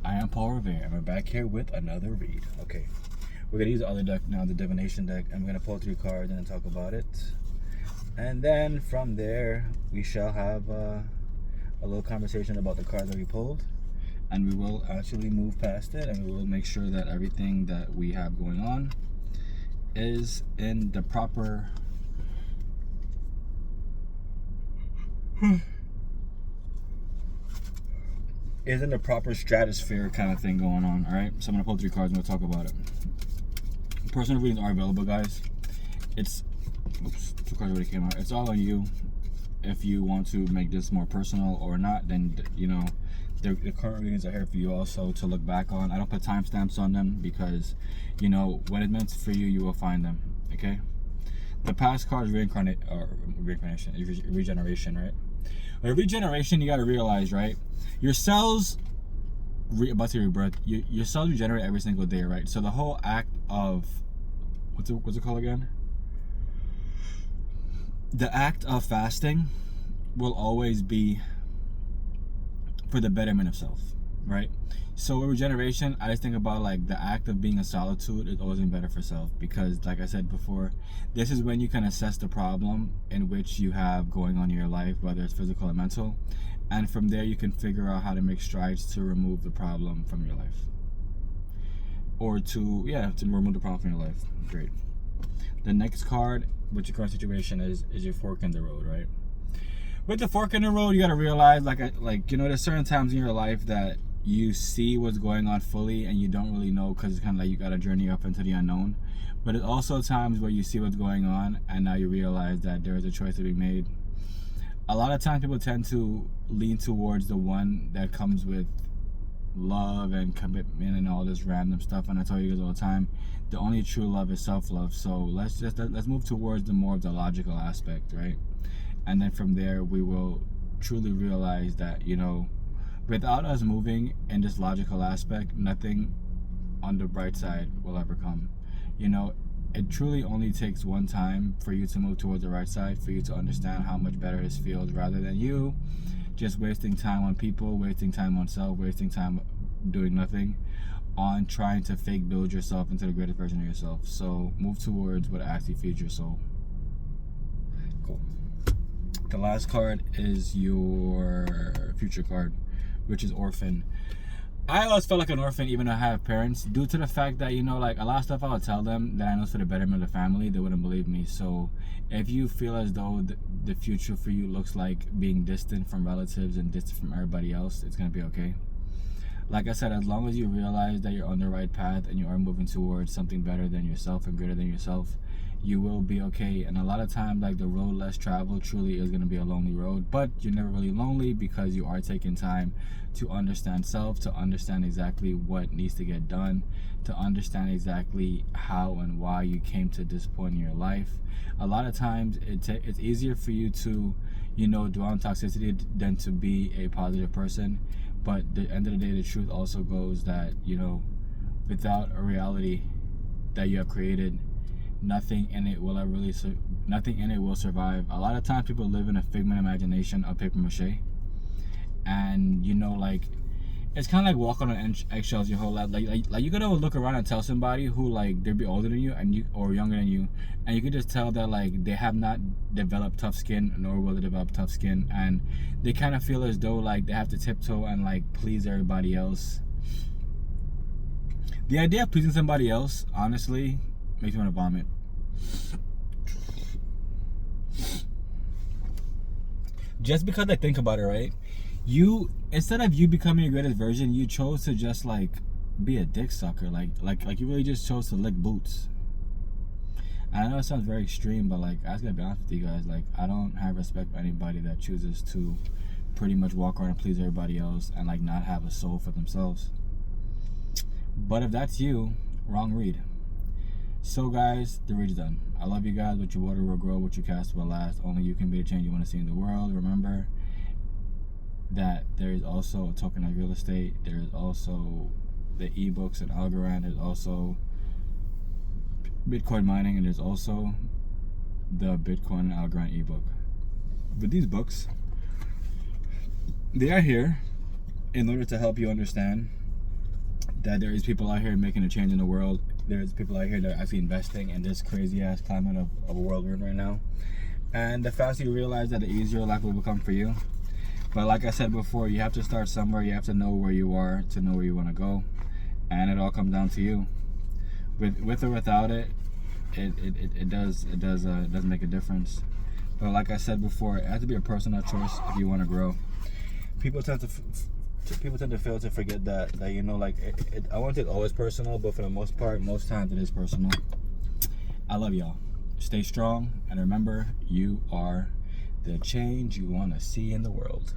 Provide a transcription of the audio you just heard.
I am Paul Revere, and we're back here with another read. Okay, we're gonna use the other deck now, the divination deck, and we're gonna pull 3 cards and then talk about it. And then from there, we shall have a little conversation about the cards that we pulled, and we will actually move past it, and we will make sure that everything that we have going on is in the proper stratosphere kind of thing going on. All right, so I'm gonna pull 3 cards and we'll talk about it. Personal readings are available, guys. It's 2 cards already came out. It's all on you. If you want to make this more personal or not, then you know the current readings are here for you also to look back on. I don't put timestamps on them because you know when it's meant for you, you will find them. Okay. The past card is regeneration, right? With regeneration, you got to realize, right? Your cells, about to rebirth, your cells regenerate every single day, right? So the whole act of, what's it called again? The act of fasting will always be for the betterment of self, right? So with regeneration, I just think about like the act of being in solitude is always been better for self, because like I said before, this is when you can assess the problem in which you have going on in your life, whether it's physical or mental, and from there you can figure out how to make strides to remove the problem from your life, or to remove the problem from your life. Great. The next card, which your current situation is your fork in the road, right? With the fork in the road, you got to realize there's certain times in your life that you see what's going on fully and you don't really know, because it's kind of like you got to journey up into the unknown. But it's also times where you see what's going on and now you realize that there is a choice to be made. A lot of times people tend to lean towards the one that comes with love and commitment and all this random stuff, and I tell you guys all the time, the only true love is self-love. So let's move towards the more of the logical aspect, right? And then from there we will truly realize that, you know, without us moving in this logical aspect, nothing on the bright side will ever come. You know, it truly only takes one time for you to move towards the right side, for you to understand how much better this feels, rather than you just wasting time on people, wasting time on self, wasting time doing nothing, on trying to fake build yourself into the greatest version of yourself. So move towards what actually feeds your soul. Cool. The last card is your future card, which is orphan. I always felt like an orphan even though I have parents, due to the fact that, you know, like a lot of stuff I would tell them that I know is for the betterment of the family, they wouldn't believe me. So if you feel as though the future for you looks like being distant from relatives and distant from everybody else, it's gonna be okay. Like I said, as long as you realize that you're on the right path and you are moving towards something better than yourself and greater than yourself, you will be okay. And a lot of times, like, the road less traveled truly is going to be a lonely road, but you're never really lonely because you are taking time to understand self, to understand exactly what needs to get done, to understand exactly how and why you came to this point in your life. A lot of times it's easier for you to, you know, dwell on toxicity than to be a positive person. But at the end of the day, the truth also goes that, you know, without a reality that you have created, nothing in it will survive. A lot of times people live in a figment imagination of paper mache, and you know, like, it's kind of like walking on eggshells your whole life. Like you gotta look around and tell somebody who, like, they'd be older than you or younger than you, and you could just tell that, like, they have not developed tough skin, nor will they develop tough skin, and they kind of feel as though like they have to tiptoe and like please everybody else. The idea of pleasing somebody else, honestly, makes me want to vomit. Just because I think about it, right? You, instead of you becoming your greatest version, you chose to just like be a dick sucker. Like you really just chose to lick boots. And I know it sounds very extreme, but like, I just gotta be honest with you guys. Like, I don't have respect for anybody that chooses to pretty much walk around and please everybody else and like not have a soul for themselves. But if that's you, wrong read. So guys, the read's done. I love you guys. What you water will grow, what you cast will last. Only you can be the change you want to see in the world. Remember that there is also a tokenized real estate. There is also the ebooks and Algorand. There's also Bitcoin mining, and there's also the Bitcoin and Algorand ebook. But these books, they are here in order to help you understand that there is people out here making a change in the world. There's people out here that are actually investing in this crazy ass climate of a world we're in right now. And the faster you realize that, the easier life will become for you. But like I said before, you have to start somewhere. You have to know where you are to know where you want to go, and it all comes down to you. With or without it, it does make a difference. But like I said before, it has to be a personal choice if you want to grow. People tend to fail to forget that you know, like I want it always personal, but for the most part, most times it is personal. I love y'all. Stay strong, and remember, you are the change you want to see in the world.